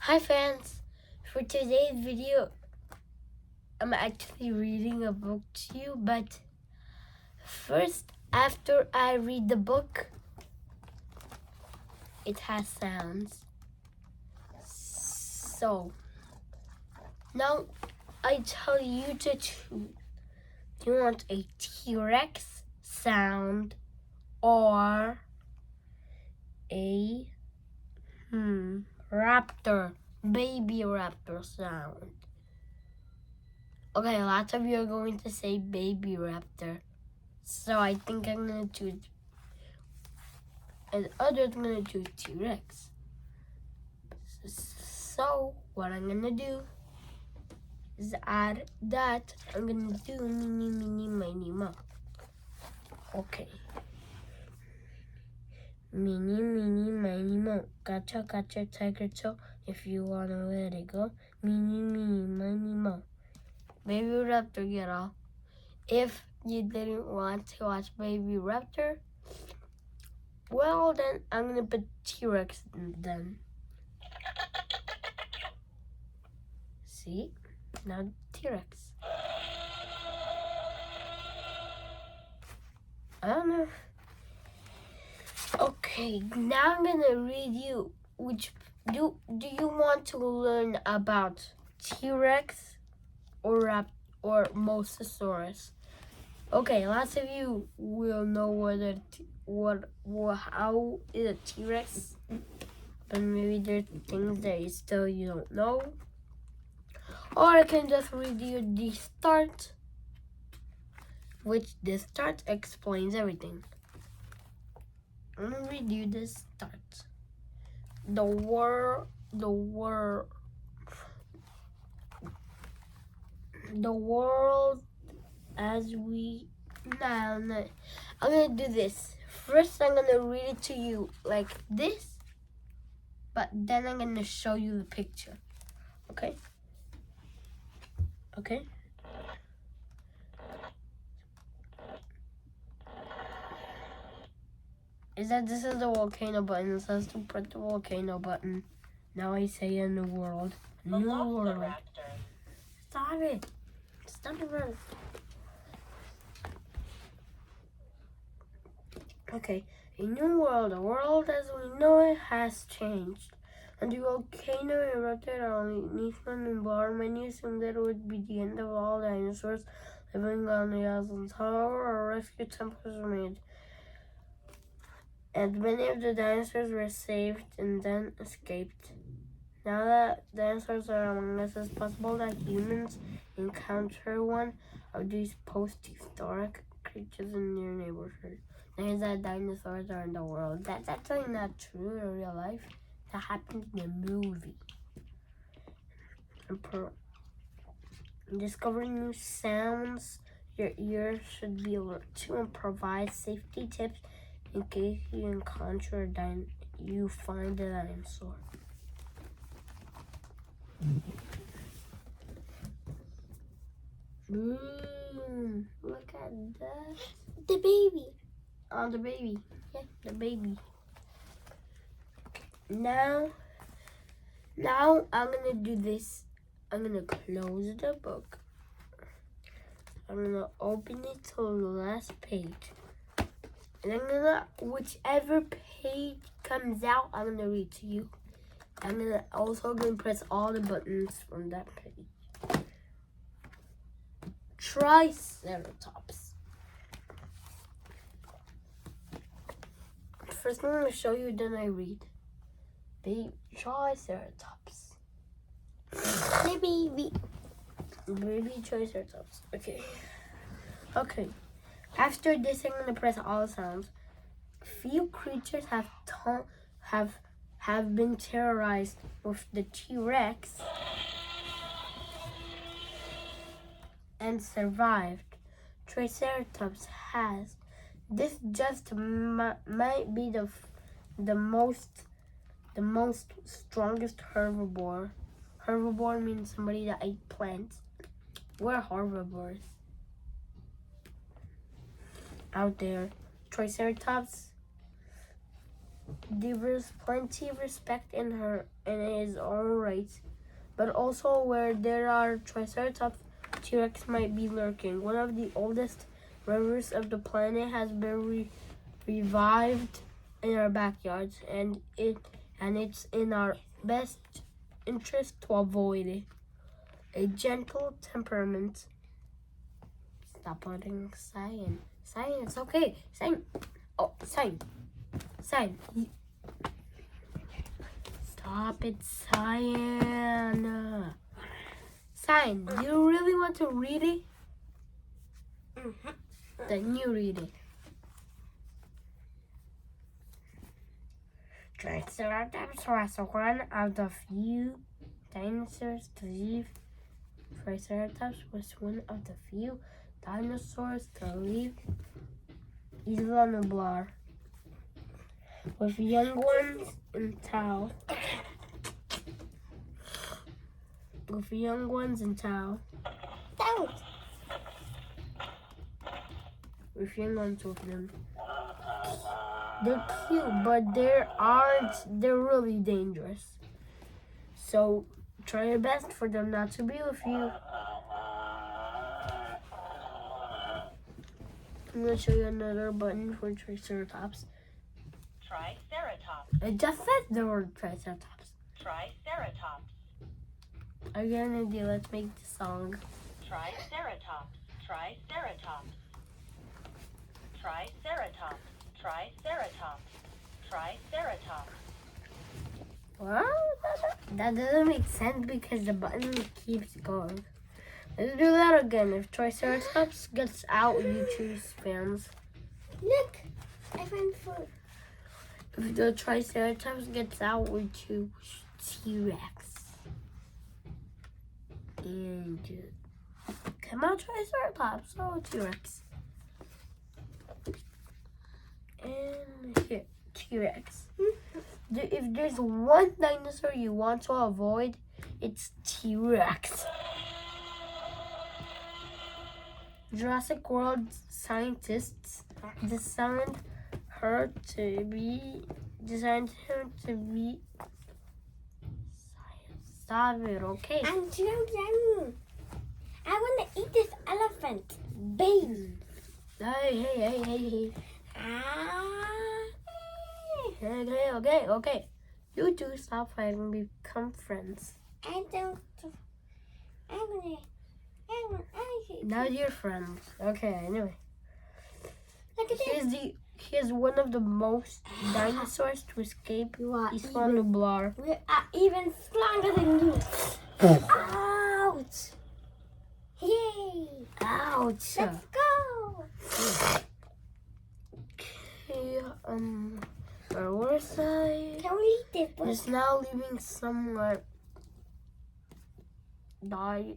Hi fans! For today's video, I'm actually reading a book to you, but first, after I read the book, it has sounds. So, now I tell you to choose. Do you want a T-Rex sound or a raptor, baby raptor sound? Okay, lots of you are going to say baby raptor. So I think I'm going to choose, and others are going to choose T-Rex. So what I'm going to do is add that. I'm going to do mini, mo. Okay. Mini, mo. Gotcha, tiger toe. If you want to let it go. Mini, mo. Baby raptor, get off. If you didn't want to watch Baby Raptor, well then I'm gonna put T-Rex then. See? Now T-Rex. I don't know. Okay, now I'm gonna read you which do you want to learn about T-Rex or Mosasaurus? Okay, lots of you will know how is a T-Rex, but maybe there's things that you don't know. Or I can just read you the start, which the start explains everything. I'm gonna read you the start. The world as we now. I'm gonna do this. First, I'm gonna read it to you like this, but then I'm gonna show you the picture. Okay? Okay? This is the volcano button. It says to press the volcano button. Now I say a new world. New world. Stop it. Stop it. Okay. A new world. The world as we know it has changed. And the volcano erupted on Eastern environment. Many assumed that it would be the end of all dinosaurs living on the islands. However, a rescue attempt was made, and many of the dinosaurs were saved and then escaped. Now that dinosaurs are among us, it's possible that humans encounter one of these post-historic creatures in their neighborhood. There's that dinosaurs are in the world. That's actually not true in real life. That happened in a movie. Discovering new sounds, your ears should be alert to and provide safety tips in case you encounter you find a dinosaur. Look at that. The baby. Oh, the baby. Yeah, the baby. Now I'm gonna do this. I'm gonna close the book. I'm gonna open it to the last page. And I'm gonna, whichever page comes out, I'm gonna read to you. I'm gonna also press all the buttons from that page. Triceratops. First I'm gonna show you, then I read. The Triceratops. The baby. Baby Triceratops. Okay. Okay. After this, I'm gonna press all the sounds. Few creatures have been terrorized with the T-Rex and survived. Triceratops has. This just might be the most strongest herbivore. Herbivore means somebody that ate plants. We're herbivores out there. Triceratops There's plenty of respect in her in his own right, but also where there are Triceratops, T-Rex might be lurking. One of the oldest rivers of the planet has been revived in our backyards, and it's in our best interest to avoid it. A gentle temperament. Stop putting sign. Sign, it's okay. Sign. Oh, sign. Sign. Stop it, Cyan. Sign, do you really want to read it? Then you read it. Triceratops was one of the few dinosaurs to live. Triceratops was one of the few dinosaurs to live Isla Nublar, with young ones in tow. With young ones in tow. With young ones with them. They're cute, but they're really dangerous. So try your best for them not to be with you. I'm gonna show you another button for Triceratops. Triceratops. I just said the word Triceratops. Triceratops. I got an idea. Let's make the song. Triceratops. Triceratops. Triceratops. Triceratops. Triceratops. Well, that doesn't make sense because the button keeps going. Let's do that again. If Triceratops gets out, you choose fans. Look, I found food. If the Triceratops gets out, we choose T-Rex. And come on, Triceratops. Oh, T-Rex. And here, T-Rex. If there's one dinosaur you want to avoid, it's T-Rex. Jurassic World scientists designed him to be. Stop it, okay? I'm so young. I want to eat this elephant. Baby. Hey. Okay. You two stop fighting, become friends. I don't. Now you're friends. Okay, anyway. Look at this. He is one of the most dinosaurs to escape Isla Nublar. We are even stronger than you. Ouch! Yay! Ouch! Let's go! Okay, where was I? Can we eat this? It's now leaving somewhere. Die.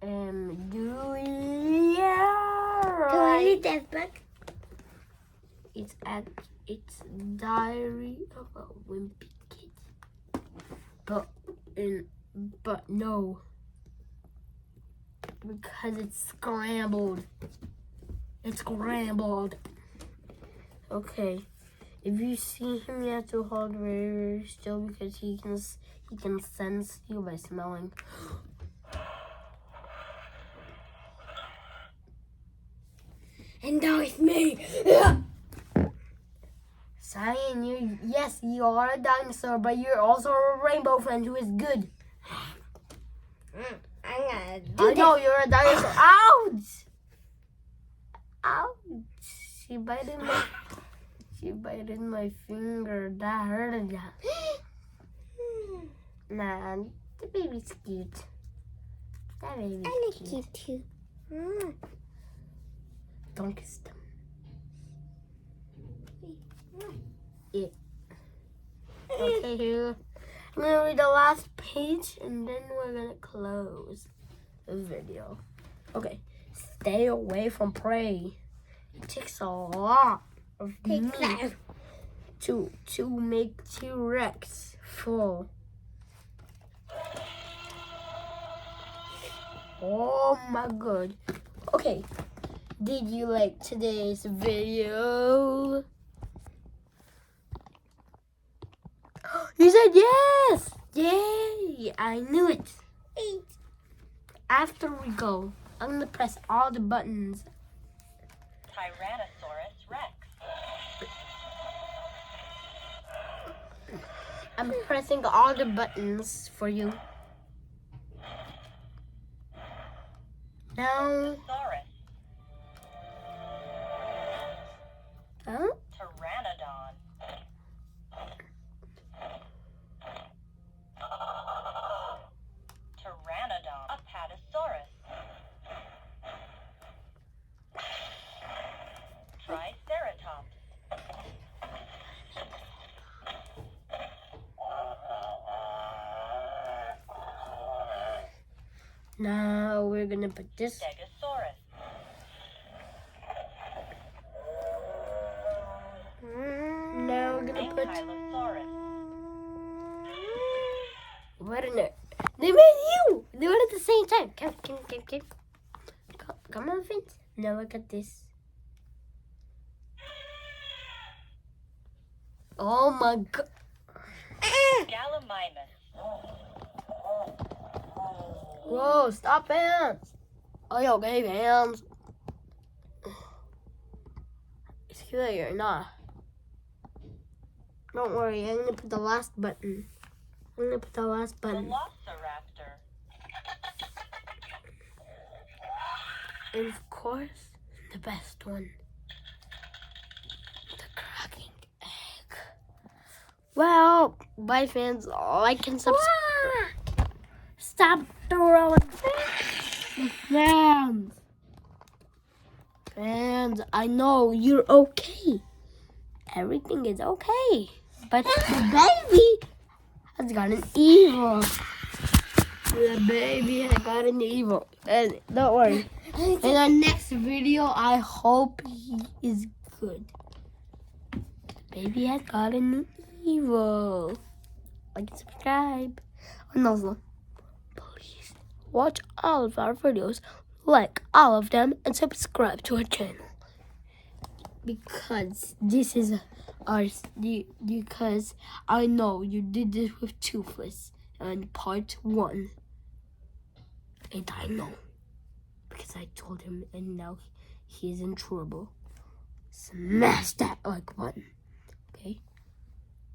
Do yeah. Can we read this book? It's Diary of a Wimpy Kid. But no. Because it's scrambled. It's scrambled. Okay. If you see him, you have to hold very, very still because he can sense you by smelling. And now it's me. Cyan, you are a dinosaur, but you're also a rainbow friend who is good. I'm gonna do I know you're a dinosaur. Ouch! Ouch! She bited my finger. That hurted ya. Nah, the baby's cute. That baby's I like you too. Don't kiss them. Yeah. Okay, here. I'm gonna read the last page and then we're gonna close the video. Okay. Stay away from prey. It takes a lot of meat to make T-Rex full. Oh my god. Okay. Did you like today's video? He said yes! Yay! I knew it. Wait. After we go, I'm gonna press all the buttons. Tyrannosaurus Rex. I'm pressing all the buttons for you. Now, Thesaurus. huh? Pteranodon. Pteranodon. Apatosaurus. Triceratops. Now we're gonna put this. Stegosaurus. Now we're gonna put. Ankylosaurus. What in it? They made you! They went at the same time. Come on, Vince. Now look at this. Oh my god. Gallimimus. Whoa, stop hands. Oh, yo, okay, hands. It's clear, nah. Don't worry, I'm gonna put the last button. I'm gonna put the last button. Velociraptor. And of course, the best one. The cracking egg. Well, bye fans. Like and subscribe. Stop throwing the fans. Fans, I know you're okay. Everything is okay. But the baby has gotten evil. The baby has gotten evil. And don't worry. In our next video, I hope he is good. The baby has gotten evil. Like and subscribe. And also, please watch all of our videos, like all of them, and subscribe to our channel. Because this is ours. Because I know you did this with Toothless and part 1. And I know. Because I told him, and now he is in trouble. Smash that like button. Okay?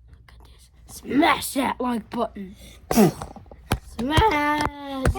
Look at this. Smash that like button. Smash!